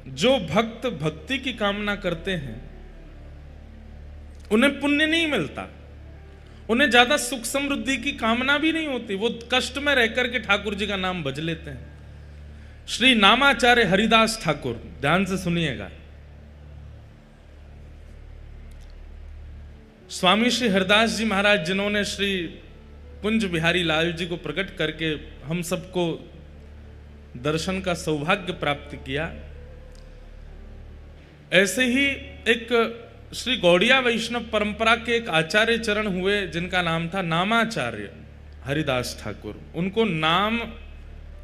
जो भक्त भक्ति की कामना करते हैं उन्हें पुण्य नहीं मिलता, उन्हें ज्यादा सुख समृद्धि की कामना भी नहीं होती, वो कष्ट में रहकर के ठाकुर जी का नाम भज लेते हैं। श्री नामाचार्य हरिदास ठाकुर, ध्यान से सुनिएगा, स्वामी श्री हरिदास जी महाराज जिन्होंने श्री कुंज बिहारी लाल जी को प्रकट करके हम सबको दर्शन का सौभाग्य प्राप्त किया, ऐसे ही एक श्री गौड़िया वैष्णव परंपरा के एक आचार्य चरण हुए जिनका नाम था नामाचार्य हरिदास ठाकुर। उनको नाम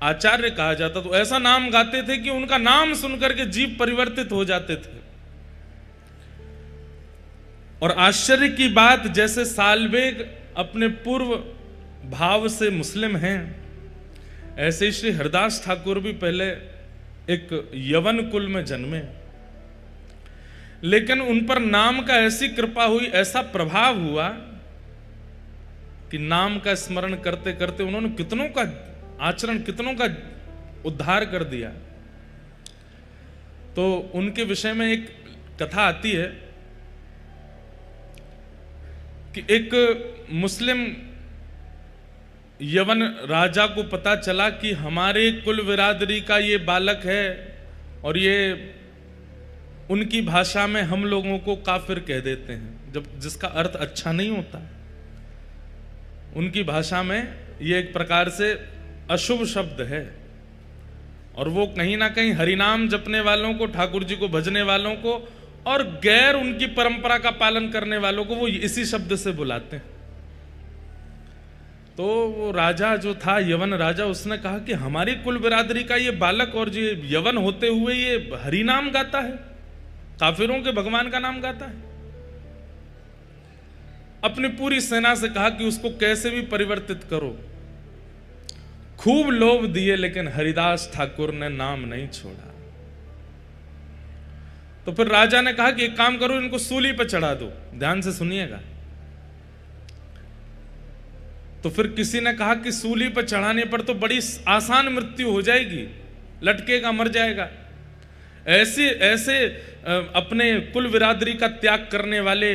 आचार्य कहा जाता, तो ऐसा नाम गाते थे कि उनका नाम सुनकर के जीव परिवर्तित हो जाते थे। और आश्चर्य की बात, जैसे सालबेग अपने पूर्व भाव से मुस्लिम हैं, ऐसे ही श्री हरिदास ठाकुर भी पहले एक यवन कुल में जन्मे, लेकिन उन पर नाम का ऐसी कृपा हुई, ऐसा प्रभाव हुआ कि नाम का स्मरण करते करते उन्होंने कितनों का आचरण, कितनों का उद्धार कर दिया। तो उनके विषय में एक कथा आती है कि एक मुस्लिम यवन राजा को पता चला कि हमारे कुल बिरादरी का ये बालक है और ये उनकी भाषा में हम लोगों को काफिर कह देते हैं, जब जिसका अर्थ अच्छा नहीं होता। उनकी भाषा में ये एक प्रकार से अशुभ शब्द है, और वो कहीं ना कहीं हरिनाम जपने वालों को, ठाकुर जी को भजने वालों को और गैर उनकी परंपरा का पालन करने वालों को वो इसी शब्द से बुलाते हैं। तो वो राजा जो था, यवन राजा, उसने कहा कि हमारी कुल बिरादरी का ये बालक और जो यवन होते हुए ये हरिनाम गाता है, काफिरों के भगवान का नाम गाता है। अपनी पूरी सेना से कहा कि उसको कैसे भी परिवर्तित करो। खूब लोभ दिए, लेकिन हरिदास ठाकुर ने नाम नहीं छोड़ा। तो फिर राजा ने कहा कि एक काम करो, इनको सूली पर चढ़ा दो। ध्यान से सुनिएगा। तो फिर किसी ने कहा कि सूली पर चढ़ाने पर तो बड़ी आसान मृत्यु हो जाएगी, लटकेगा, मर जाएगा। ऐसे ऐसे अपने कुल बिरादरी का त्याग करने वाले,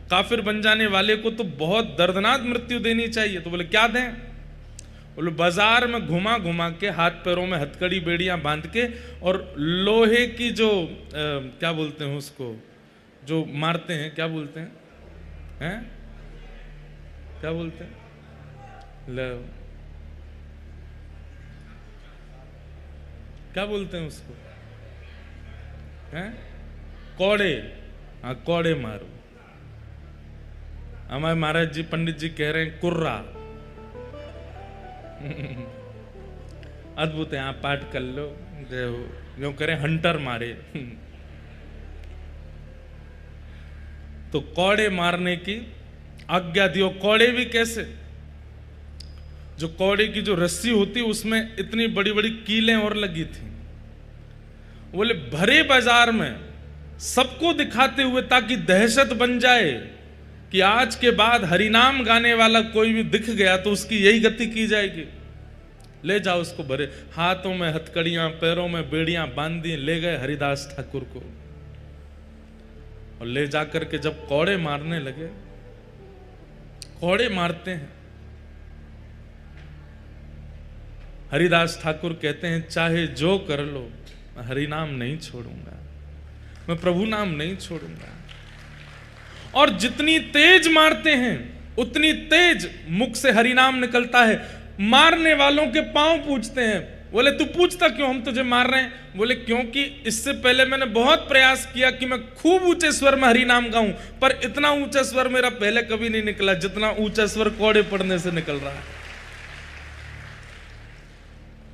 काफिर बन जाने वाले को तो बहुत दर्दनाक मृत्यु देनी चाहिए। तो बोले क्या दें? बोले बाजार में घुमा घुमा के, हाथ पैरों में हथकड़ी बेड़ियां बांध के, और लोहे की जो क्या बोलते हैं उसको, जो मारते हैं, क्या बोलते हैं, क्या बोलते हैं, क्या बोलते हैं उसको, कौड़े, हाँ कौड़े मारो। हमारे महाराज जी, पंडित जी कह रहे हैं कुर्रा। अद्भुत है, आप पाठ कर लो, जो करें हंटर मारे। तो कौड़े मारने की आज्ञा दियो। कौड़े भी कैसे? जो कौड़े की जो रस्सी होती उसमें इतनी बड़ी बड़ी कीलें और लगी थी। बोले भरे बाजार में सबको दिखाते हुए, ताकि दहशत बन जाए कि आज के बाद हरिनाम गाने वाला कोई भी दिख गया तो उसकी यही गति की जाएगी। ले जाओ उसको, भरे हाथों में हथकड़ियां, पैरों में बेड़ियां बांध दी, ले गए हरिदास ठाकुर को। और ले जाकर के जब कौड़े मारने लगे, कौड़े मारते हैं, हरिदास ठाकुर कहते हैं चाहे जो कर लो, मैं हरिनाम नहीं छोड़ूंगा, मैं प्रभु नाम नहीं छोड़ूंगा। और जितनी तेज मारते हैं उतनी तेज मुख से हरिनाम निकलता है। मारने वालों के पांव पूछते हैं। बोले तू पूछता क्यों, हम तुझे मार रहे हैं? बोले क्योंकि इससे पहले मैंने बहुत प्रयास किया कि मैं खूब ऊंचे स्वर में हरिनाम गाऊं, पर इतना ऊंचा स्वर मेरा पहले कभी नहीं निकला जितना ऊंचा स्वर कौड़े पड़ने से निकल रहा है।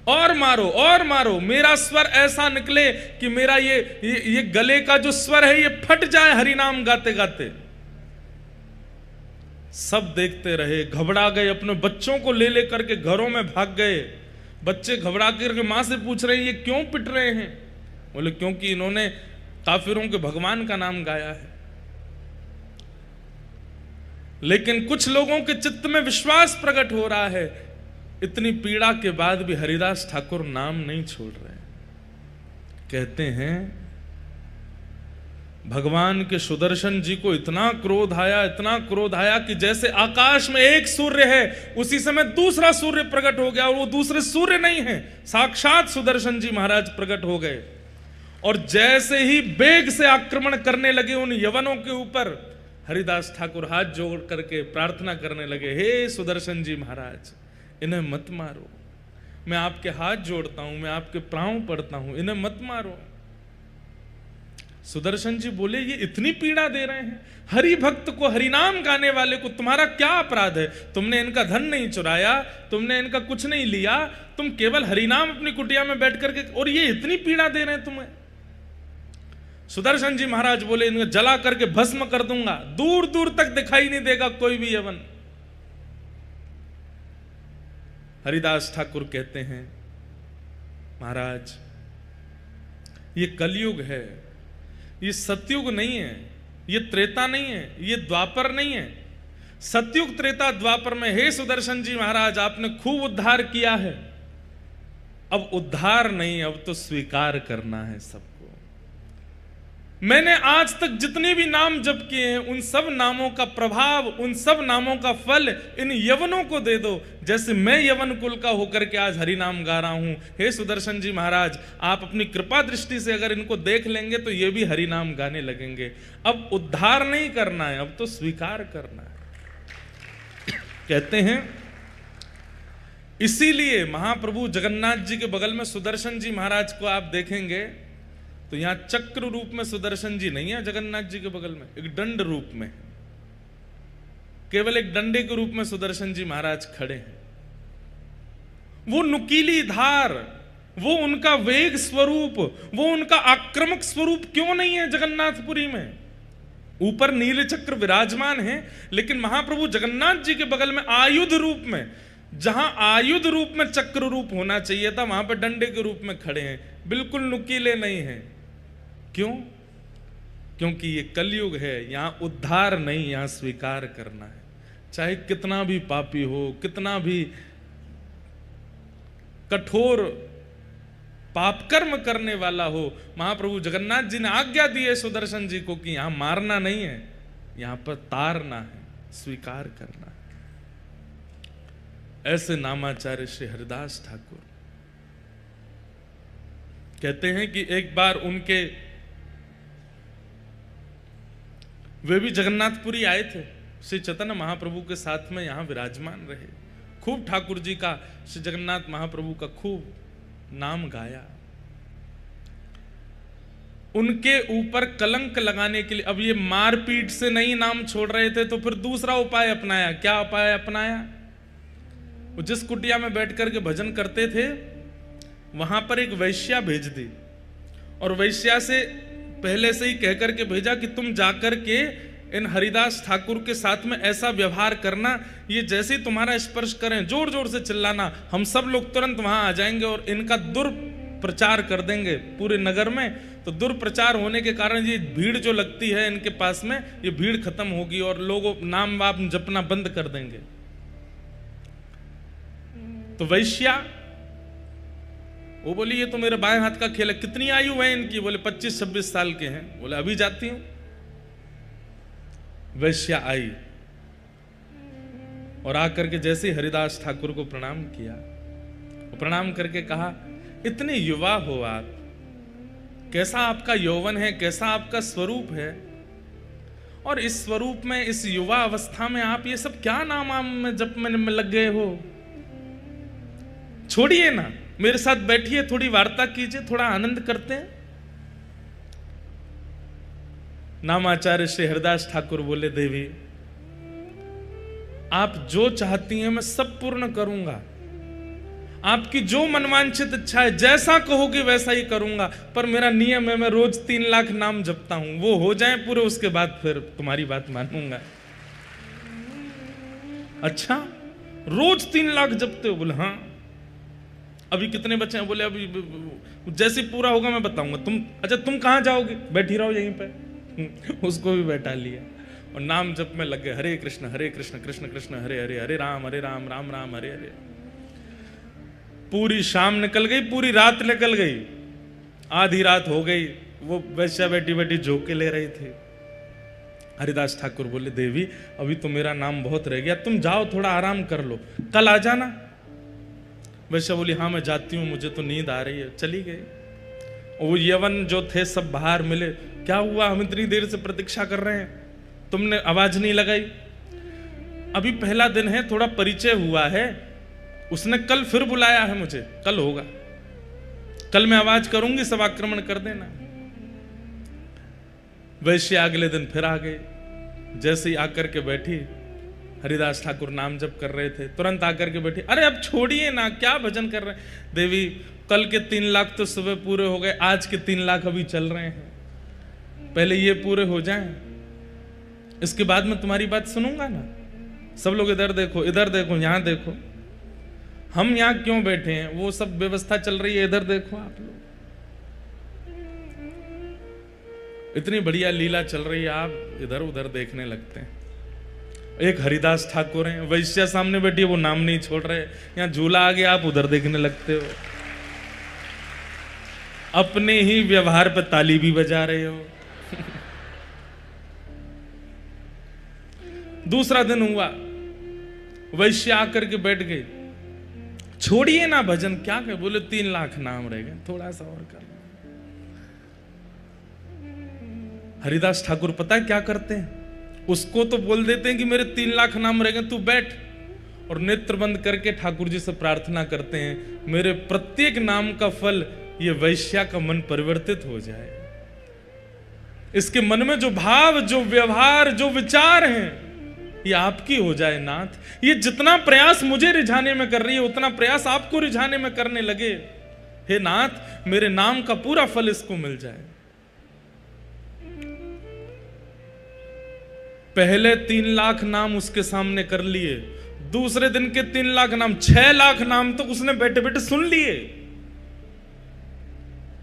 और मारो और मारो, मेरा स्वर ऐसा निकले कि मेरा ये गले का जो स्वर है ये फट जाए हरिनाम गाते गाते। सब देखते रहे, घबरा गए, अपने बच्चों को ले लेकर के घरों में भाग गए। बच्चे घबरा करके मां से पूछ रहे हैं ये क्यों पिट रहे हैं? बोले क्योंकि इन्होंने काफिरों के भगवान का नाम गाया है। लेकिन कुछ लोगों के चित्त में विश्वास प्रकट हो रहा है। इतनी पीड़ा के बाद भी हरिदास ठाकुर नाम नहीं छोड़ रहे। कहते हैं भगवान के सुदर्शन जी को इतना क्रोध आया कि जैसे आकाश में एक सूर्य है, उसी समय दूसरा सूर्य प्रकट हो गया, और वो दूसरे सूर्य नहीं है, साक्षात सुदर्शन जी महाराज प्रकट हो गए। और जैसे ही वेग से आक्रमण करने लगे उन यवनों के ऊपर, हरिदास ठाकुर हाथ जोड़ करके प्रार्थना करने लगे, हे सुदर्शन जी महाराज, इन्हें मत मारो, मैं आपके हाथ जोड़ता हूं, मैं आपके पांव पड़ता हूं, इन्हें मत मारो। सुदर्शन जी बोले, ये इतनी पीड़ा दे रहे हैं, हरि भक्त को, हरिनाम गाने वाले को तुम्हारा क्या अपराध है? तुमने इनका धन नहीं चुराया, तुमने इनका कुछ नहीं लिया, तुम केवल हरिनाम अपनी कुटिया में बैठ करके, और ये इतनी पीड़ा दे रहे हैं तुम्हें। सुदर्शन जी महाराज बोले, इनको जला करके भस्म कर दूंगा, दूर दूर तक दिखाई नहीं देगा कोई भी यवन। हरिदास ठाकुर कहते हैं, महाराज ये कलयुग है, ये सतयुग नहीं है, ये त्रेता नहीं है, ये द्वापर नहीं है। सतयुग त्रेता द्वापर में हे सुदर्शन जी महाराज आपने खूब उद्धार किया है, अब उद्धार नहीं, अब तो स्वीकार करना है सबको। मैंने आज तक जितने भी नाम जप किए हैं, उन सब नामों का प्रभाव, उन सब नामों का फल इन यवनों को दे दो, जैसे मैं यवन कुल का होकर के आज हरि नाम गा रहा हूं। हे सुदर्शन जी महाराज, आप अपनी कृपा दृष्टि से अगर इनको देख लेंगे तो ये भी हरि नाम गाने लगेंगे। अब उद्धार नहीं करना है, अब तो स्वीकार करना है। कहते हैं इसीलिए महाप्रभु जगन्नाथ जी के बगल में सुदर्शन जी महाराज को आप देखेंगे तो यहां चक्र रूप में सुदर्शन जी नहीं है जगन्नाथ जी के बगल में, एक दंड रूप में, केवल एक डंडे के रूप में सुदर्शन जी महाराज खड़े हैं। वो नुकीली धार, वो उनका वेग स्वरूप, वो उनका आक्रामक स्वरूप क्यों नहीं है जगन्नाथपुरी में? ऊपर नील चक्र विराजमान है, लेकिन महाप्रभु जगन्नाथ जी के बगल में आयुध रूप में, जहां आयुध रूप में चक्र रूप होना चाहिए था, वहां पर डंडे के रूप में खड़े हैं, बिल्कुल नुकीले नहीं हैं। क्यों? क्योंकि ये कलयुग है, यहां उद्धार नहीं, यहां स्वीकार करना है। चाहे कितना भी पापी हो, कितना भी कठोर पाप कर्म करने वाला हो, महाप्रभु जगन्नाथ जी ने आज्ञा दी है सुदर्शन जी को कि यहां मारना नहीं है, यहां पर तारना है, स्वीकार करना है। ऐसे नामाचार्य श्री हरिदास ठाकुर कहते हैं कि एक बार उनके, वे भी जगन्नाथपुरी आए थे, श्री चैतन्य महाप्रभु के साथ में यहां विराजमान रहे, खूब ठाकुर जी का, श्री जगन्नाथ महाप्रभु का खूब नाम गाया। उनके ऊपर कलंक लगाने के लिए, अब ये मारपीट से नहीं नाम छोड़ रहे थे तो फिर दूसरा उपाय अपनाया। क्या उपाय अपनाया? वो जिस कुटिया में बैठ करके भजन करते थे वहां पर एक वैश्या भेज दी, और वैश्या से पहले से ही कहकर के भेजा कि तुम जाकर के इन हरिदास ठाकुर के साथ में ऐसा व्यवहार करना, ये जैसे ही तुम्हारा स्पर्श करें जोर जोर से चिल्लाना, हम सब लोग तुरंत वहां आ जाएंगे और इनका दुर्प्रचार कर देंगे पूरे नगर में। तो दुर्प्रचार होने के कारण ये भीड़ जो लगती है इनके पास में, ये भीड़ खत्म होगी और लोगों नाम वाप जपना बंद कर देंगे। तो वैश्या वो बोली, ये तो मेरे बाएं हाथ का खेल है। कितनी आयु है इनकी? बोले 25-26 साल के हैं। बोले अभी जाती हूं। वैश्या आई और आकर के जैसे हरिदास ठाकुर को प्रणाम किया, प्रणाम करके कहा, इतने युवा हो आप, कैसा आपका यौवन है, कैसा आपका स्वरूप है, और इस स्वरूप में, इस युवा अवस्था में आप ये सब क्या नाम में जप में लग गए हो? छोड़िए ना, मेरे साथ बैठिए, थोड़ी वार्ता कीजिए, थोड़ा आनंद करते हैं। नामाचार्य श्री हरिदास ठाकुर बोले, देवी आप जो चाहती हैं मैं सब पूर्ण करूंगा, आपकी जो मनवांछित इच्छा है जैसा कहोगे वैसा ही करूंगा, पर मेरा नियम है मैं रोज 3 लाख नाम जपता हूं, वो हो जाए पूरे, उसके बाद फिर तुम्हारी बात मानूंगा। अच्छा, रोज 3 लाख जपते हो? बोले हाँ। अभी कितने बच्चे हैं? बोले अभी जैसे पूरा होगा मैं बताऊंगा। तुम अच्छा तुम कहां जाओगे? बैठी रहो यहीं पे। उसको भी बैठा लिया और नाम जप में लग गए, हरे कृष्ण कृष्ण कृष्ण हरे हरे, हरे राम राम राम हरे हरे। पूरी शाम निकल गई, पूरी रात निकल गई। आधी रात हो गई, वो वैश्या बैठी बैठी झोंके ले रही थी। हरिदास ठाकुर बोले, देवी अभी तो मेरा नाम बहुत रह गया, तुम जाओ थोड़ा आराम कर लो, कल आ जाना। वैश्या बोली, हाँ मैं जाती हूँ, मुझे तो नींद आ रही है। चली गई। वो यवन जो थे सब बाहर मिले, क्या हुआ, हम इतनी देर से प्रतीक्षा कर रहे हैं, तुमने आवाज नहीं लगाई। अभी पहला दिन है, थोड़ा परिचय हुआ है, उसने कल फिर बुलाया है मुझे, कल होगा, कल मैं आवाज करूंगी, सब आक्रमण कर देना। वैश्य अगले दिन फिर आ गए। जैसे ही आकर के बैठी, हरिदास ठाकुर नाम जप कर रहे थे, तुरंत आकर के बैठी, अरे अब छोड़िए ना, क्या भजन कर रहे हैं। देवी कल के 3 लाख तो सुबह पूरे हो गए, आज के 3 लाख अभी चल रहे हैं, पहले ये पूरे हो जाएं, इसके बाद मैं तुम्हारी बात सुनूंगा ना। सब लोग इधर देखो, इधर देखो, यहां देखो, हम यहां क्यों बैठे हैं, वो सब व्यवस्था चल रही है, इधर देखो आप लोग, इतनी बढ़िया लीला चल रही है, आप इधर उधर देखने लगते हैं। एक हरिदास ठाकुर हैं, वैश्या सामने बैठी है, वो नाम नहीं छोड़ रहे, यहां झूला आ गया, आप उधर देखने लगते हो, अपने ही व्यवहार पे ताली भी बजा रहे हो। दूसरा दिन हुआ, वैश्या आकर के बैठ गई, छोड़िए ना भजन, क्या कहे, बोले 3 लाख नाम रह गए, थोड़ा सा और कर। हरिदास ठाकुर पता है क्या करते हैं, उसको तो बोल देते हैं कि मेरे 3 लाख नाम रह गए, तू बैठ, और नेत्र बंद करके ठाकुर जी से प्रार्थना करते हैं, मेरे प्रत्येक नाम का फल ये वैश्या का मन परिवर्तित हो जाए, इसके मन में जो भाव, जो व्यवहार, जो विचार हैं, ये आपकी हो जाए नाथ। ये जितना प्रयास मुझे रिझाने में कर रही है, उतना प्रयास आपको रिझाने में करने लगे, हे नाथ मेरे नाम का पूरा फल इसको मिल जाए। पहले 3 लाख नाम उसके सामने कर लिए, दूसरे दिन के 3 लाख नाम, 6 लाख नाम तो उसने बैठे बैठे सुन लिए।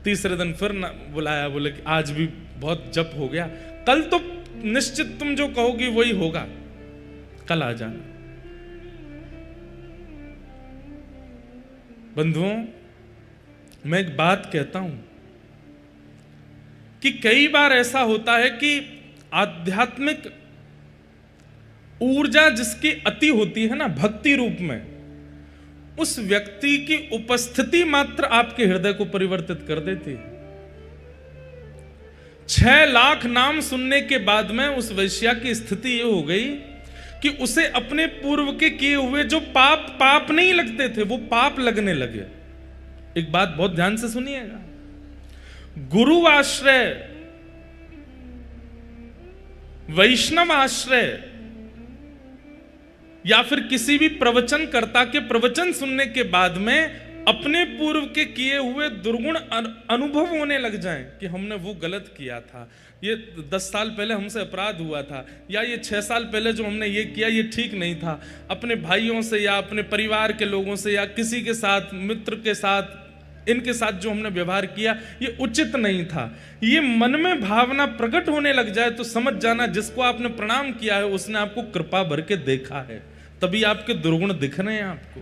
तीसरे दिन फिर बुलाया, बोले कि आज भी बहुत जप हो गया, कल तो निश्चित तुम जो कहोगी वही होगा, कल आ जाना। बंधुओं, मैं एक बात कहता हूं कि कई बार ऐसा होता है कि आध्यात्मिक ऊर्जा जिसकी अति होती है ना, भक्ति रूप में, उस व्यक्ति की उपस्थिति मात्र आपके हृदय को परिवर्तित कर देती है। 6 लाख नाम सुनने के बाद में उस वैश्या की स्थिति ये हो गई कि उसे अपने पूर्व के किए हुए जो पाप नहीं लगते थे, वो पाप लगने लगे। एक बात बहुत ध्यान से सुनिएगा, गुरु आश्रय, वैष्णव आश्रय, या फिर किसी भी प्रवचनकर्ता के प्रवचन सुनने के बाद में अपने पूर्व के किए हुए दुर्गुण अनुभव होने लग जाएं कि हमने वो गलत किया था, ये 10 साल पहले हमसे अपराध हुआ था, या ये 6 साल पहले जो हमने ये किया ये ठीक नहीं था, अपने भाइयों से या अपने परिवार के लोगों से या किसी के साथ, मित्र के साथ, इनके साथ जो हमने व्यवहार किया ये उचित नहीं था। ये मन में भावना प्रकट होने लग जाए तो समझ जाना जिसको आपने प्रणाम किया है उसने आपको कृपा भर के देखा है, तभी आपके दुर्गुण दिख रहे हैं आपको।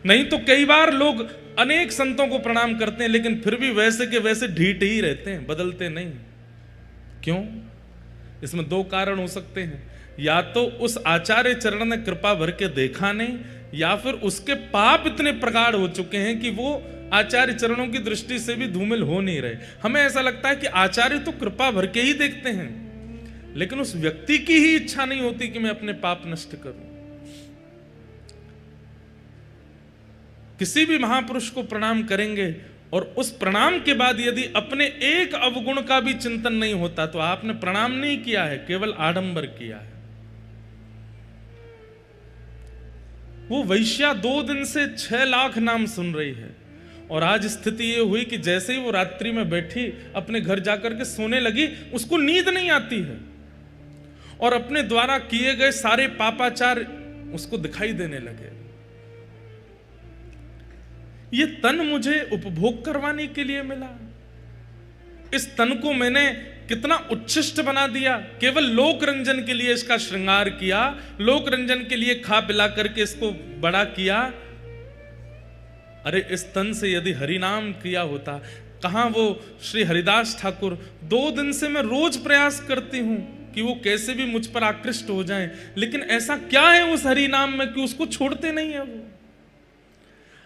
नहीं तो कई बार लोग अनेक संतों को प्रणाम करते हैं लेकिन फिर भी वैसे के वैसे ढीठ ही रहते हैं, बदलते नहीं। क्यों? इसमें 2 कारण हो सकते हैं, या तो उस आचार्य चरण ने कृपा भर के देखा नहीं, या फिर उसके पाप इतने प्रगाढ़ हो चुके हैं कि वो आचार्य चरणों की दृष्टि से भी धूमिल हो नहीं रहे। हमें ऐसा लगता है कि आचार्य तो कृपा भर के ही देखते हैं, लेकिन उस व्यक्ति की ही इच्छा नहीं होती कि मैं अपने पाप नष्ट करूं। किसी भी महापुरुष को प्रणाम करेंगे और उस प्रणाम के बाद यदि अपने एक अवगुण का भी चिंतन नहीं होता तो आपने प्रणाम नहीं किया है, केवल आडंबर किया है। वो वैश्या 2 दिन से 6 लाख नाम सुन रही है और आज स्थिति ये हुई कि जैसे ही वो रात्रि में बैठी अपने घर जाकर के सोने लगी, उसको नींद नहीं आती है और अपने द्वारा किए गए सारे पापाचार उसको दिखाई देने लगे। ये तन मुझे उपभोग करवाने के लिए मिला, इस तन को मैंने कितना उच्छिष्ट बना दिया, केवल लोक रंजन के लिए इसका श्रृंगार किया, लोक रंजन के लिए खा पिला करके इसको बड़ा किया। अरे इस तन से यदि हरि नाम किया होता, कहाँ वो श्री हरिदास ठाकुर। 2 दिन से मैं रोज प्रयास करती हूं कि वो कैसे भी मुझ पर आकृष्ट हो जाएं, लेकिन ऐसा क्या है उस हरि नाम में कि उसको छोड़ते नहीं है वो।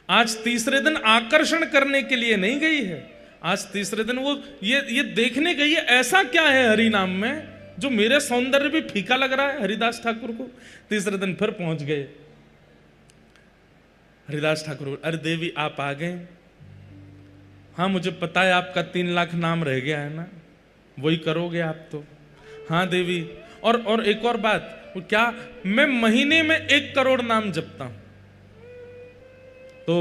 आज तीसरे दिन आकर्षण करने के लिए नहीं गई है, आज तीसरे दिन वो ये देखने गई है ऐसा क्या है हरि नाम में जो मेरे सौंदर्य भी फीका लग रहा है हरिदास ठाकुर को। तीसरे दिन फिर पहुंच गए। हरिदास ठाकुर, अरे देवी आप आ गए? हाँ मुझे पता है आपका 3 लाख नाम रह गया है ना, वही करोगे आप तो। हाँ देवी, और एक और बात, वो क्या, मैं महीने में 1 करोड़ नाम जपता हूं। तो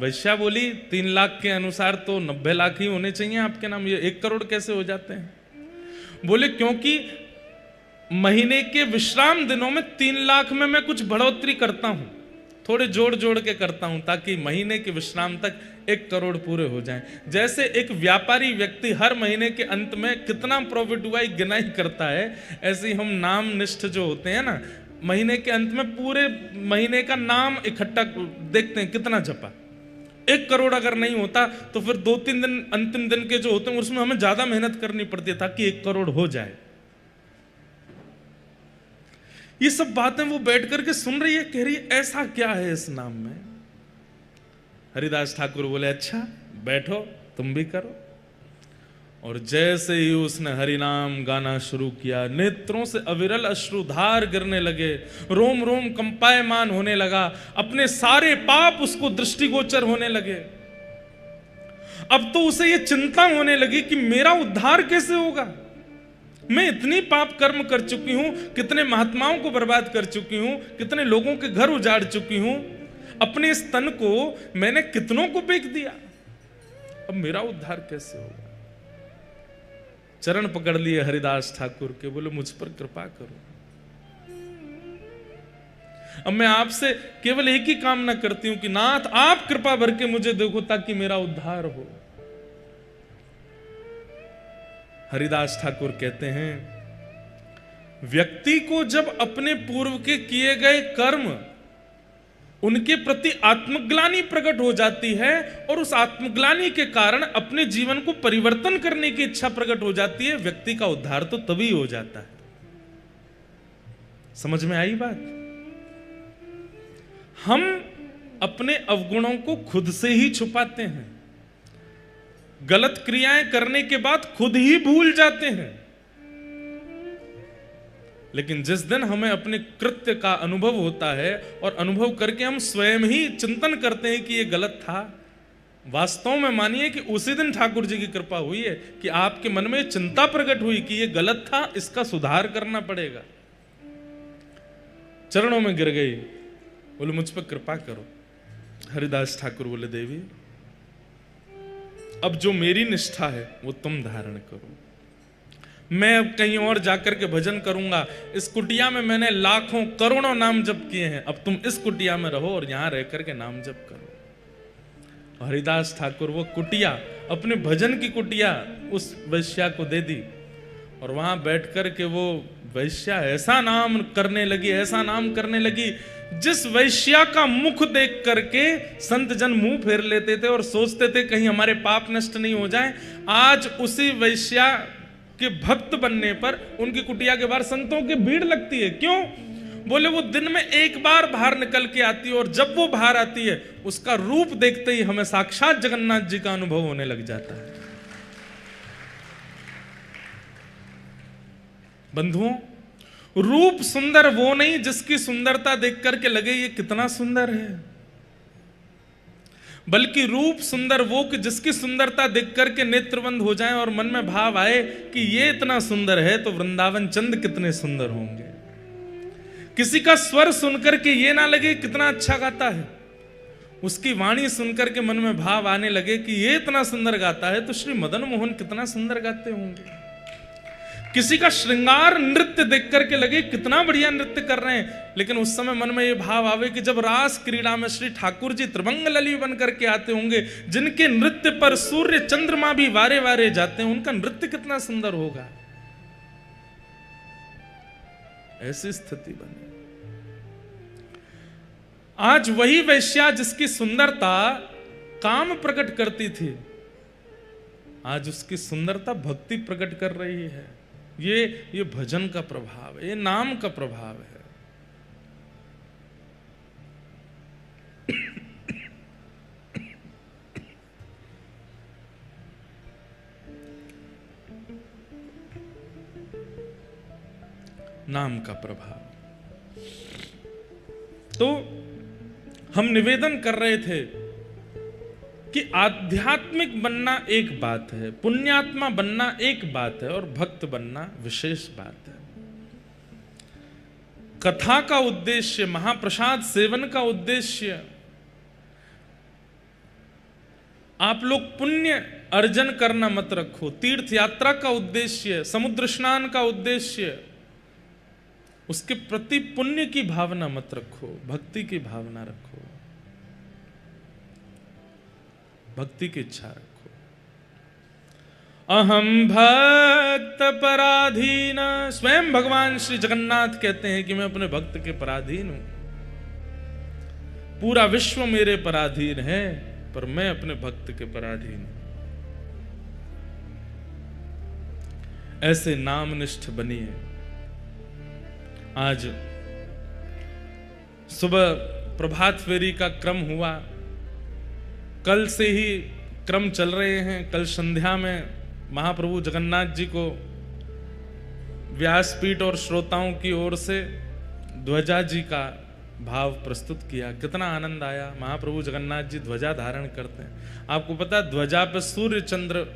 वैश्या बोली 3 लाख के अनुसार तो 90 लाख ही होने चाहिए आपके नाम, ये 1 करोड़ कैसे हो जाते हैं? बोले क्योंकि महीने के विश्राम दिनों में 3 लाख में मैं कुछ बढ़ोतरी करता हूं, थोड़े जोड़ जोड़ के करता हूं, ताकि महीने के विश्राम तक 1 करोड़ पूरे हो जाएं। जैसे एक व्यापारी व्यक्ति हर महीने के अंत में कितना प्रॉफिट हुआ गिनाई करता है, ऐसे ही हम नाम निष्ठ जो होते हैं ना, महीने के अंत में पूरे महीने का नाम इकट्ठा देखते हैं कितना जपा। 1 करोड़ अगर नहीं होता तो फिर 2-3 दिन अंतिम दिन के जो होते हैं उसमें हमें ज्यादा मेहनत करनी पड़ती है ताकि 1 करोड़ हो जाए। ये सब बातें वो बैठ करके सुन रही है, कह रही है ऐसा क्या है इस नाम में। हरिदास ठाकुर बोले अच्छा बैठो तुम भी करो। और जैसे ही उसने हरि नाम गाना शुरू किया, नेत्रों से अविरल अश्रुधार गिरने लगे, रोम रोम कंपायमान होने लगा, अपने सारे पाप उसको दृष्टिगोचर होने लगे। अब तो उसे ये चिंता होने लगी कि मेरा उद्धार कैसे होगा। मैं इतनी पाप कर्म कर चुकी हूं, कितने महात्माओं को बर्बाद कर चुकी हूं, कितने लोगों के घर उजाड़ चुकी हूं, अपने इस तन को मैंने कितनों को बेच दिया, अब मेरा उद्धार कैसे होगा। चरण पकड़ लिए हरिदास ठाकुर के, बोले मुझ पर कृपा करो। अब मैं आपसे केवल एक ही कामना करती हूं कि नाथ आप कृपा भर के मुझे देखो ताकि मेरा उद्धार हो। हरिदास ठाकुर कहते हैं व्यक्ति को जब अपने पूर्व के किए गए कर्म उनके प्रति आत्मग्लानि प्रकट हो जाती है और उस आत्मग्लानि के कारण अपने जीवन को परिवर्तन करने की इच्छा प्रकट हो जाती है, व्यक्ति का उद्धार तो तभी हो जाता है। समझ में आई बात? हम अपने अवगुणों को खुद से ही छुपाते हैं, गलत क्रियाएं करने के बाद खुद ही भूल जाते हैं, लेकिन जिस दिन हमें अपने कृत्य का अनुभव होता है और अनुभव करके हम स्वयं ही चिंतन करते हैं कि ये गलत था, वास्तव में मानिए कि उसी दिन ठाकुर जी की कृपा हुई है कि आपके मन में चिंता प्रकट हुई कि ये गलत था, इसका सुधार करना पड़ेगा। चरणों में गिर गई, बोले मुझ पर कृपा करो। हरिदास ठाकुर बोले देवी अब जो मेरी निष्ठा है वो तुम धारण करो, मैं अब कहीं और जाकर के भजन करूंगा। इस कुटिया में मैंने लाखों करोड़ों नाम जप किए हैं, अब तुम इस कुटिया में रहो और यहां रह करके नाम जप करो। हरिदास ठाकुर वो कुटिया, अपने भजन की कुटिया उस वैश्या को दे दी और वहां बैठ करके वो वैश्या ऐसा नाम करने लगी, ऐसा नाम करने लगी, जिस वैश्या का मुख देख करके संत जन मुंह फेर लेते थे और सोचते थे कहीं हमारे पाप नष्ट नहीं हो जाए। आज उसी वैश्या के भक्त बनने पर उनकी कुटिया के बाहर संतों की भीड़ लगती है। क्यों? बोले वो दिन में एक बार बाहर निकल के आती है और जब वो बाहर आती है उसका रूप देखते ही हमें साक्षात जगन्नाथ जी का अनुभव होने लग जाता है। बंधुओं, रूप सुंदर वो नहीं जिसकी सुंदरता देख करके लगे ये कितना सुंदर है, बल्कि रूप सुंदर वो कि जिसकी सुंदरता देख करके नेत्रबंद हो जाए और मन में भाव आए कि ये इतना सुंदर है तो वृंदावन चंद कितने सुंदर होंगे। किसी का स्वर सुनकर के ये ना लगे कितना अच्छा गाता है, उसकी वाणी सुनकर के मन में भाव आने लगे कि ये इतना सुंदर गाता है तो श्री मदन मोहन कितना सुंदर गाते होंगे। किसी का श्रृंगार नृत्य देख करके लगे कितना बढ़िया नृत्य कर रहे हैं, लेकिन उस समय मन में ये भाव आवे कि जब रास क्रीड़ा में श्री ठाकुर जी त्रिभंग लली बन करके आते होंगे, जिनके नृत्य पर सूर्य चंद्रमा भी वारे वारे जाते हैं, उनका नृत्य कितना सुंदर होगा। ऐसी स्थिति बनी। आज वही वैश्या जिसकी सुंदरता काम प्रकट करती थी, आज उसकी सुंदरता भक्ति प्रकट कर रही है। ये भजन का प्रभाव है, ये नाम का प्रभाव है। नाम का प्रभाव। तो हम निवेदन कर रहे थे कि आध्यात्मिक बनना एक बात है, पुण्यात्मा बनना एक बात है, और भक्त बनना विशेष बात है। कथा का उद्देश्य, महाप्रसाद सेवन का उद्देश्य, आप लोग पुण्य अर्जन करना मत रखो। तीर्थ यात्रा का उद्देश्य, समुद्र स्नान का उद्देश्य, उसके प्रति पुण्य की भावना मत रखो, भक्ति की भावना रखो, भक्ति की इच्छा रखो। अहम भक्त पराधीन, स्वयं भगवान श्री जगन्नाथ कहते हैं कि मैं अपने भक्त के पराधीन हूं। पूरा विश्व मेरे पराधीन है, पर मैं अपने भक्त के पराधीन हूं। ऐसे नामनिष्ठ बनिए। आज सुबह प्रभात फेरी का क्रम हुआ, कल से ही क्रम चल रहे हैं। कल संध्या में महाप्रभु जगन्नाथ जी को व्यासपीठ और श्रोताओं की ओर से ध्वजा जी का भाव प्रस्तुत किया। कितना आनंद आया। महाप्रभु जगन्नाथ जी ध्वजा धारण करते हैं। आपको पता है ध्वजा पे सूर्य चंद्र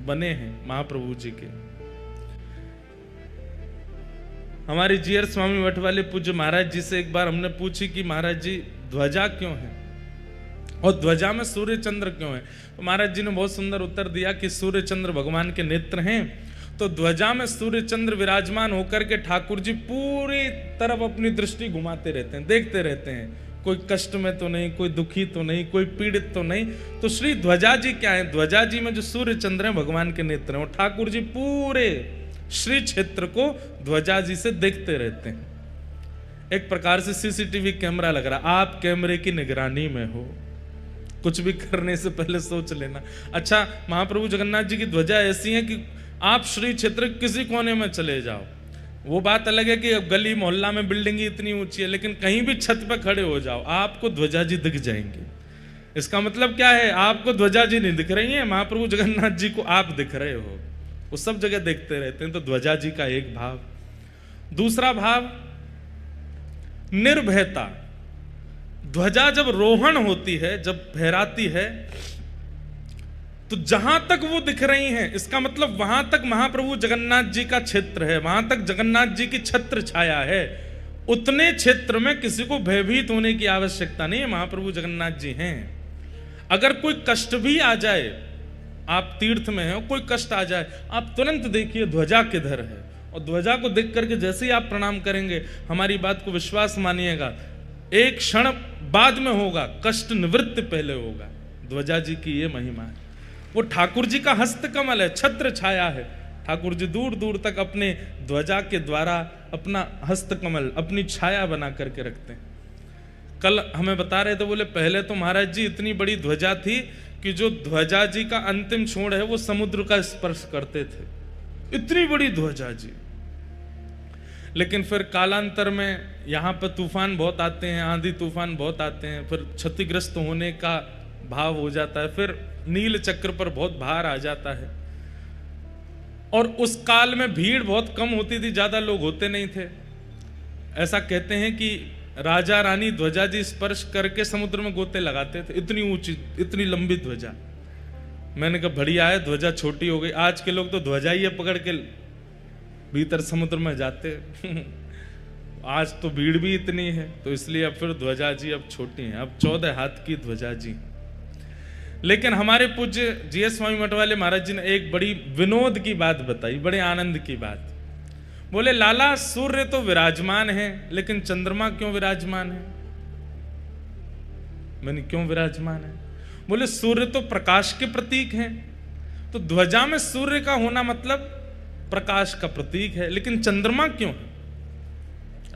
बने हैं महाप्रभु जी के। हमारे जीयर स्वामी मठ वाले पूज्य महाराज जी से एक बार हमने पूछी कि महाराज जी ध्वजा क्यों है और ध्वजा में सूर्य चंद्र क्यों है? तो महाराज जी ने बहुत सुंदर उत्तर दिया कि सूर्य चंद्र भगवान के नेत्र हैं, तो ध्वजा में सूर्य चंद्र विराजमान होकर के ठाकुर जी पूरी तरफ अपनी दृष्टि घुमाते रहते हैं, देखते रहते हैं। कोई कष्ट में तो नहीं, कोई दुखी तो नहीं, कोई पीड़ित तो नहीं। तो श्री ध्वजा जी क्या है? ध्वजा जी में जो सूर्य चंद्र है भगवान के नेत्र हैं, और ठाकुर जी पूरे श्री क्षेत्र को ध्वजा जी से देखते रहते हैं। एक प्रकार से सीसीटीवी कैमरा लग रहा। आप कैमरे की निगरानी में हो, कुछ भी करने से पहले सोच लेना। अच्छा, महाप्रभु जगन्नाथ जी की ध्वजा ऐसी है कि आप श्री क्षेत्र किसी कोने में चले जाओ, वो बात अलग है कि गली मोहल्ला में बिल्डिंग इतनी ऊंची है, लेकिन कहीं भी छत पर खड़े हो जाओ आपको ध्वजा जी दिख जाएंगे। इसका मतलब क्या है? आपको ध्वजा जी नहीं दिख रही है, महाप्रभु जगन्नाथ जी को आप दिख रहे हो। वो सब जगह देखते रहते हैं। तो ध्वजा जी का एक भाव। दूसरा भाव निर्भयता। ध्वजा जब रोहण होती है, जब फहराती है, तो जहां तक वो दिख रही हैं, इसका मतलब वहां तक महाप्रभु जगन्नाथ जी का क्षेत्र है, वहां तक जगन्नाथ जी की छत्र छाया है। उतने क्षेत्र में किसी को भयभीत होने की आवश्यकता नहीं है, महाप्रभु जगन्नाथ जी हैं। अगर कोई कष्ट भी आ जाए, आप तीर्थ में हैं, कोई कष्ट आ जाए, आप तुरंत देखिए ध्वजा किधर है, और ध्वजा को देख करके जैसे ही आप प्रणाम करेंगे, हमारी बात को विश्वास मानिएगा, एक क्षण बाद में होगा, कष्ट निवृत्त पहले होगा। ध्वजा जी की ये महिमा है। वो ठाकुर जी का हस्तकमल है, छत्र छाया है। ठाकुर जी दूर दूर तक अपने ध्वजा के द्वारा अपना हस्तकमल, अपनी छाया बना करके रखते हैं। कल हमें बता रहे थे, बोले पहले तो महाराज जी इतनी बड़ी ध्वजा थी कि जो ध्वजा जी का अंतिम छोर है वो समुद्र का स्पर्श करते थे, इतनी बड़ी ध्वजा जी। लेकिन फिर कालांतर में यहाँ पर तूफान बहुत आते हैं, आंधी तूफान बहुत आते हैं, फिर क्षतिग्रस्त होने का भाव हो जाता है, फिर नील चक्र पर बहुत भार आ जाता है। और उस काल में भीड़ बहुत कम होती थी, ज्यादा लोग होते नहीं थे। ऐसा कहते हैं कि राजा रानी ध्वजा जी स्पर्श करके समुद्र में गोते लगाते थे, इतनी ऊंची, इतनी लंबी ध्वजा। मैंने कहा बढ़िया है, ध्वजा छोटी हो गई। आज के लोग तो ध्वजा ही पकड़ के भीतर समुद्र में जाते। आज तो भीड़ भी इतनी है, तो इसलिए अब फिर ध्वजा जी अब छोटी हैं, अब 14 हाथ की ध्वजा जी। लेकिन हमारे पूज्य जीएस स्वामी मठ वाले महाराज जी ने एक बड़ी विनोद की बात बताई, बड़े आनंद की बात। बोले लाला, सूर्य तो विराजमान है, लेकिन चंद्रमा क्यों विराजमान है? मैंने क्यों विराजमान है? बोले सूर्य तो प्रकाश के प्रतीक हैं, तो ध्वजा में सूर्य का होना मतलब प्रकाश का प्रतीक है, लेकिन चंद्रमा क्यों है?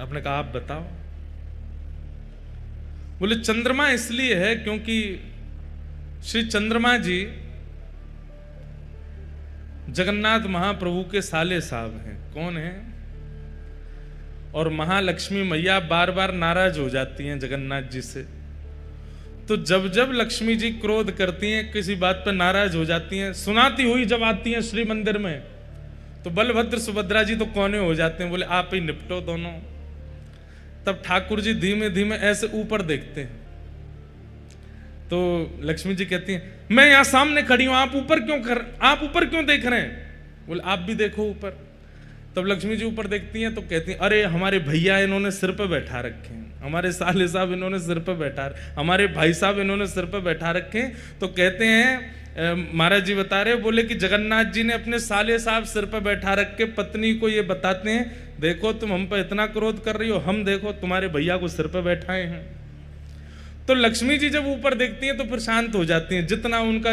आपने कहा आप बताओ। बोले चंद्रमा इसलिए है क्योंकि श्री चंद्रमा जी जगन्नाथ महाप्रभु के साले साहब हैं। कौन है? और महालक्ष्मी मैया बार बार नाराज हो जाती हैं जगन्नाथ जी से। तो जब जब लक्ष्मी जी क्रोध करती हैं, किसी बात पर नाराज हो जाती हैं, सुनाती हुई जब आती हैं श्री मंदिर में, तो बलभद्र सुभद्रा जी तो कोने हो जाते हैं, बोले आप ही निपटो दोनों। तब ठाकुर जी धीमे धीमे ऐसे ऊपर देखते हैं, तो लक्ष्मी जी कहती हैं मैं यहां सामने खड़ी हूं, आप ऊपर क्यों देख रहे हैं? बोले आप भी देखो ऊपर। तब लक्ष्मी जी ऊपर देखती हैं तो कहती हैं अरे हमारे भैया इन्होंने सिर पे बैठा रखे हैं, हमारे साले साहब इन्होंने सिर पे बैठा, हमारे भाई साहब इन्होंने सिर पे बैठा रखे हैं। तो कहते हैं महाराज जी बता रहे, बोले कि जगन्नाथ जी ने अपने साले साहब सिर पे बैठा रख के पत्नी को ये बताते हैं, देखो तुम हम पे इतना क्रोध कर रही हो, हम देखो तुम्हारे भैया को सिर पे बैठाए हैं। तो लक्ष्मी जी जब ऊपर देखती हैं तो फिर शांत हो जाती हैं, जितना उनका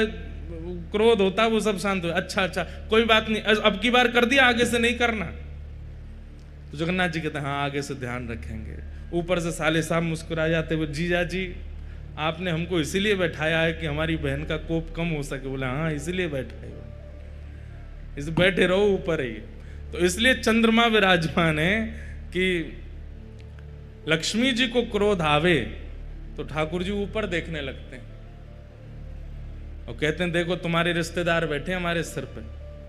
क्रोध होता है वो सब शांत हो। अच्छा कोई बात नहीं, अब की बार कर दिया, आगे से नहीं करना। तो जगन्नाथ जी कहते हैं हाँ आगे से ध्यान रखेंगे। ऊपर से साले साहब मुस्कुरा जाते हुए, जीजा जी आपने हमको इसीलिए बैठाया है कि हमारी बहन का कोप कम हो सके। बोले हाँ इसीलिए बैठाए हो, इस बैठे रहो ऊपर ही। तो इसलिए चंद्रमा विराजमान है कि लक्ष्मी जी को क्रोध आवे तो ठाकुर जी ऊपर देखने लगते हैं और कहते हैं देखो तुम्हारे रिश्तेदार बैठे हमारे सिर पे,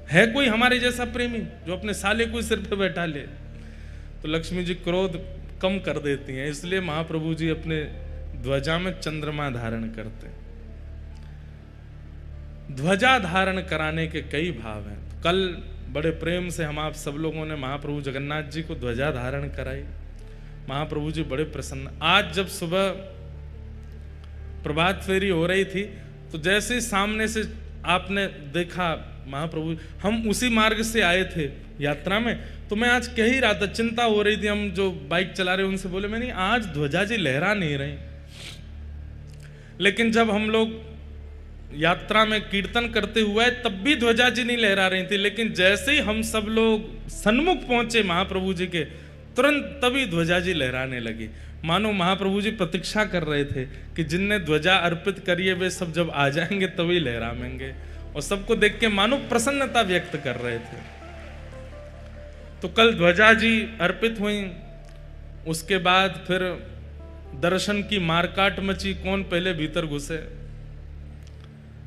है कोई हमारे जैसा प्रेमी जो अपने साले को सिर पे बैठा ले? तो लक्ष्मी जी क्रोध कम कर देती हैं, इसलिए महाप्रभु जी अपने ध्वजा में चंद्रमा धारण करते हैं। ध्वजा धारण कराने के कई भाव हैं। कल बड़े प्रेम से हम आप सब लोगों ने महाप्रभु जगन्नाथ जी को ध्वजा धारण कराई, महाप्रभु जी बड़े प्रसन्न। आज जब सुबह प्रभात फेरी हो रही थी तो जैसे सामने से आपने देखा महाप्रभु, हम उसी मार्ग से आए थे यात्रा में, तो मैं आज कह ही रहा था, चिंता हो रही थी, हम जो बाइक चला रहे उनसे बोले मैंने आज ध्वजा जी लहरा नहीं रही। लेकिन जब हम लोग यात्रा में कीर्तन करते हुए तब भी ध्वजा जी नहीं लहरा रही थी, लेकिन जैसे ही हम सब लोग सन्मुख पहुंचे महाप्रभु जी के, तुरंत तभी ध्वजा जी लहराने लगी। मानो महाप्रभु जी प्रतीक्षा कर रहे थे कि जिनने ध्वजा अर्पित करी है वे सब जब आ जाएंगे तभी लहराएंगे, और सबको देख के मानो प्रसन्नता व्यक्त कर रहे थे। तो कल ध्वजा जी अर्पित हुई, उसके बाद फिर दर्शन की मारकाट मची, कौन पहले भीतर घुसे।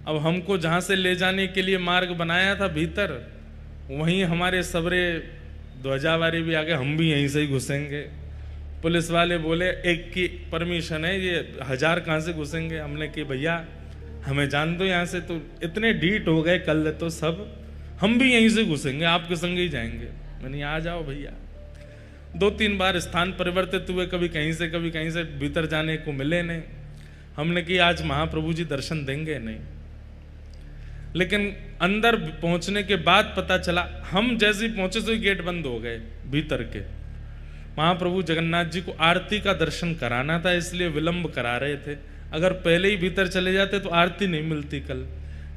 अब हमको जहां से ले जाने के लिए मार्ग बनाया था भीतर, वहीं हमारे सबरे ध्वजावारी भी आ गए, हम भी यहीं से ही घुसेंगे। पुलिस वाले बोले एक की परमिशन है, ये 1000 कहाँ से घुसेंगे? हमने कि भैया हमें जान दो यहाँ से। तो इतने ढीठ हो गए कल तो सब, हम भी यहीं से घुसेंगे, आपके संग ही जाएंगे। मैंने आ जाओ भैया। 2-3 बार स्थान परिवर्तित हुए, कभी कहीं से भीतर जाने को मिले नहीं। हमने कि आज महाप्रभु जी दर्शन देंगे नहीं। लेकिन अंदर पहुंचने के बाद पता चला, हम जैसे ही पहुंचे तो गेट बंद हो गए भीतर के। महाप्रभु जगन्नाथ जी को आरती का दर्शन कराना था, इसलिए विलंब करा रहे थे। अगर पहले ही भीतर चले जाते तो आरती नहीं मिलती कल।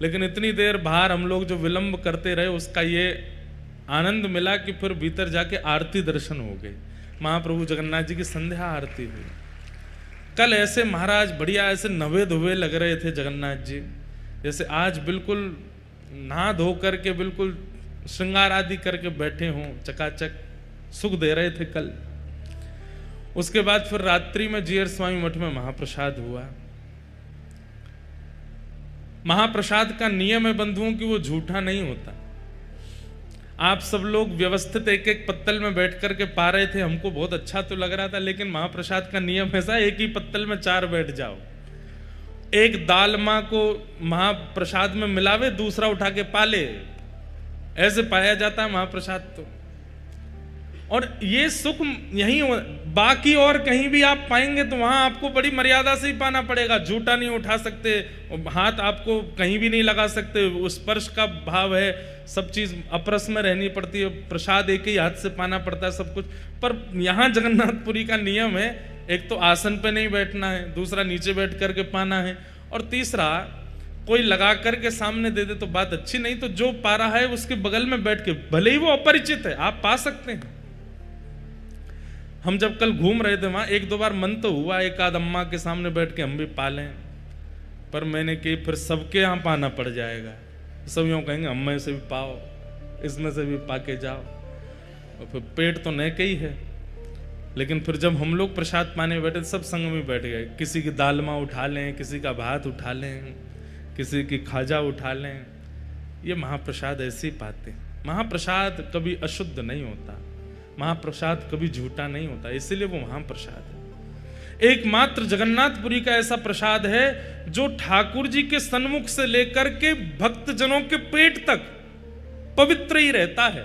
लेकिन इतनी देर बाहर हम लोग जो विलंब करते रहे, उसका ये आनंद मिला कि फिर भीतर जाके आरती दर्शन हो गए। महाप्रभु जगन्नाथ जी की संध्या आरती हुई। कल ऐसे महाराज बढ़िया ऐसे नवे धुवे लग रहे थे जगन्नाथ जी, जैसे आज बिल्कुल नहा धो करके बिल्कुल श्रृंगार आदि करके बैठे हों, चकाचक सुख दे रहे थे कल। उसके बाद फिर रात्रि में जीयर स्वामी मठ में महाप्रसाद हुआ। महाप्रसाद का नियम है बंधुओं कि वो झूठा नहीं होता। आप सब लोग व्यवस्थित एक एक पत्तल में बैठ करके पा रहे थे, हमको बहुत अच्छा तो लग रहा था, लेकिन महाप्रसाद का नियम ऐसा, एक ही पत्तल में 4 बैठ जाओ। एक दालमा को महाप्रसाद में मिलावे, दूसरा उठा के पाले, ऐसे पाया जाता है महाप्रसाद। तो और ये सुख यही, बाकी और कहीं भी आप पाएंगे तो वहां आपको बड़ी मर्यादा से ही पाना पड़ेगा। झूठा नहीं उठा सकते, हाथ आपको कहीं भी नहीं लगा सकते, स्पर्श का भाव है, सब चीज अपरस में रहनी पड़ती है, प्रसाद एक ही हाथ से पाना पड़ता है सब कुछ। पर यहाँ जगन्नाथपुरी का नियम है, एक तो आसन पे नहीं बैठना है, दूसरा नीचे बैठ करके पाना है, और तीसरा कोई लगा करके सामने दे दे तो बात अच्छी नहीं, तो जो पा रहा है उसके बगल में बैठ के, भले ही वो अपरिचित है, आप पा सकते हैं। हम जब कल घूम रहे थे वहां 1-2 बार मन तो हुआ एक आध अम्मा के सामने बैठ के हम भी पा लें, पर मैंने कि फिर सबके यहाँ पाना पड़ जाएगा, सब यूँ कहेंगे अम्मा से भी पाओ। इसमें से भी पाके जाओ। और फिर पेट तो न के ही है, लेकिन फिर जब हम लोग प्रसाद पाने बैठे सब संग में बैठ गए, किसी की दालमा उठा लें, किसी का भात उठा लें, किसी की खाजा उठा लें। ये महाप्रसाद ऐसे ही पाते हैं। महाप्रसाद कभी अशुद्ध नहीं होता, महाप्रसाद कभी झूठा नहीं होता, इसीलिए वो महाप्रसाद है। एकमात्र जगन्नाथपुरी का ऐसा प्रसाद है जो ठाकुर जी के सन्मुख से लेकर के भक्तजनों के पेट तक पवित्र ही रहता है।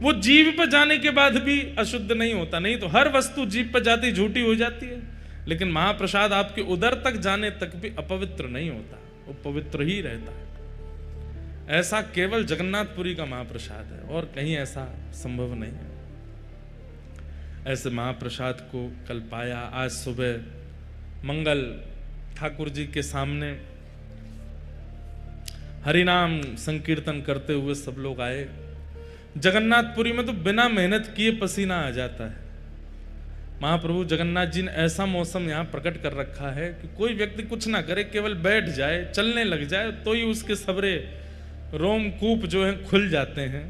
वो जीभ पर जाने के बाद भी अशुद्ध नहीं होता। नहीं तो हर वस्तु जीभ पर जाती झूठी हो जाती है, लेकिन महाप्रसाद आपके उदर तक जाने तक भी अपवित्र नहीं होता, वो पवित्र ही रहता है। ऐसा केवल जगन्नाथपुरी का महाप्रसाद है और कहीं ऐसा संभव नहीं है। ऐसे महाप्रसाद को कल पाया। आज सुबह मंगल ठाकुर जी के सामने हरिनाम संकीर्तन करते हुए सब लोग आए। जगन्नाथपुरी में तो बिना मेहनत किए पसीना आ जाता है। महाप्रभु जगन्नाथ जी ने ऐसा मौसम यहाँ प्रकट कर रखा है कि कोई व्यक्ति कुछ ना करे, केवल बैठ जाए, चलने लग जाए तो ही उसके सबरे रोमकूप जो हैं खुल जाते हैं।